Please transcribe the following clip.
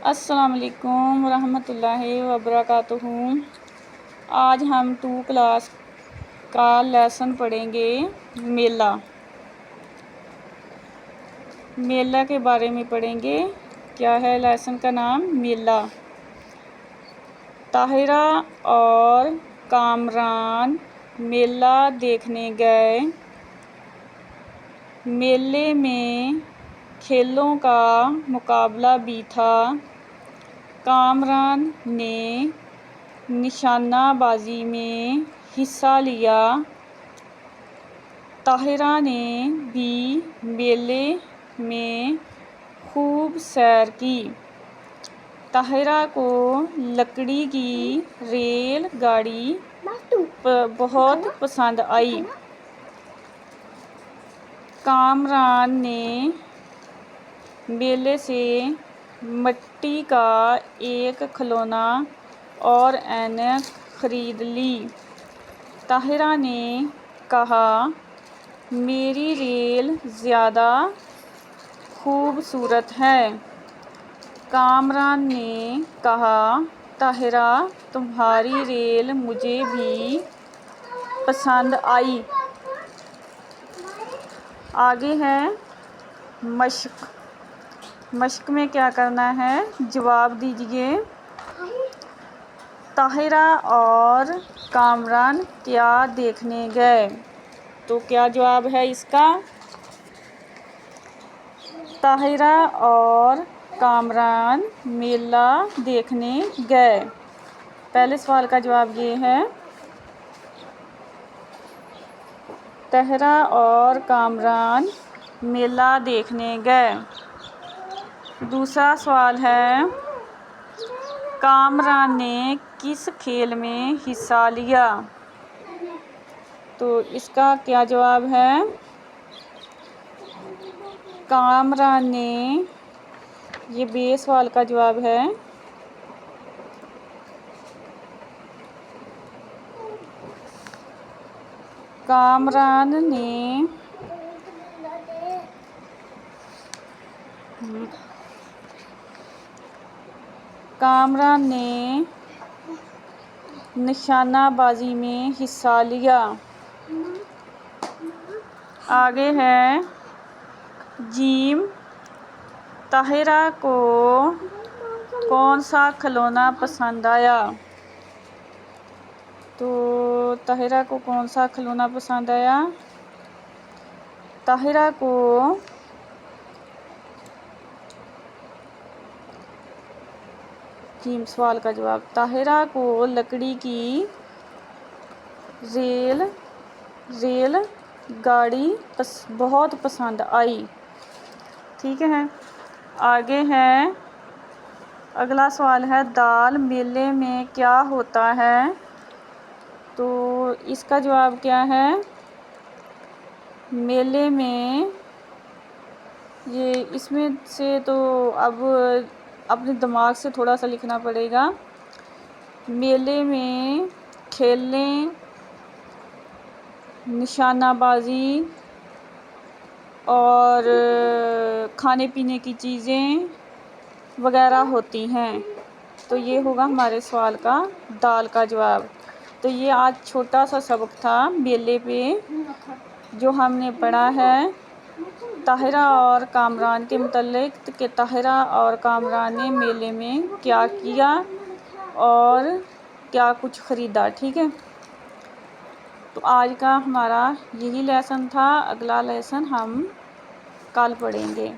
السلام علیکم ورحمۃ اللہ وبرکاتہ۔ آج ہم 2 کلاس کا لیسن پڑھیں گے میلہ۔ میلہ کے بارے میں پڑھیں گے۔ کیا ہے لیسن کا نام؟ میلہ۔ طاہرہ اور کامران میلہ دیکھنے گئے۔ میلے میں کھیلوں کا مقابلہ بھی تھا۔ کامران نے نشانہ بازی میں حصہ لیا۔ طاہرہ نے بھی میلے میں خوب سیر کی۔ طاہرہ کو لکڑی کی ریل گاڑی بہت پسند آئی۔ کامران نے میلے سے مٹی کا ایک کھلونا اور اینک خرید لی۔ طاہرہ نے کہا، میری ریل زیادہ خوبصورت ہے۔ کامران نے کہا، طاہرہ تمہاری ریل مجھے بھی پسند آئی۔ آگے ہے مشق۔ مشق میں کیا کرنا ہے؟ جواب دیجیے۔ طاہرہ اور کامران کیا دیکھنے گئے؟ تو کیا جواب ہے اس کا؟ طاہرہ اور کامران میلہ دیکھنے گئے۔ پہلے سوال کا جواب یہ ہے، طاہرہ اور کامران میلہ دیکھنے گئے۔ دوسرا سوال ہے، کامران نے کس کھیل میں حصہ لیا؟ تو اس کا کیا جواب ہے؟ کامران نے، یہ بے سوال کا جواب ہے، کامران نے نشانہ بازی میں حصہ لیا۔ آگے ہے جیم، طاہرہ کو کون سا کھلونا پسند آیا؟ تو طاہرہ کو کون سا کھلونا پسند آیا؟ طاہرہ کو جیم سوال کا جواب، طاہرہ کو لکڑی کی ریل گاڑی بہت پسند آئی۔ ٹھیک ہے۔ آگے ہے اگلا سوال ہے، دال میلے میں کیا ہوتا ہے؟ تو اس کا جواب کیا ہے؟ میلے میں، اس میں سے تو اب اپنے دماغ سے تھوڑا سا لکھنا پڑے گا۔ میلے میں کھیلنے، نشانہ بازی اور کھانے پینے کی چیزیں وغیرہ ہوتی ہیں۔ تو یہ ہوگا ہمارے سوال کا دال کا جواب۔ تو یہ آج چھوٹا سا سبق تھا میلے پہ، جو ہم نے پڑھا ہے طاہرہ اور کامران کے متعلق کہ طاہرہ اور کامران نے میلے میں کیا کیا اور کیا کچھ خریدا۔ ٹھیک ہے۔ تو آج کا ہمارا یہی لیسن تھا۔ اگلا لیسن ہم کل پڑھیں گے۔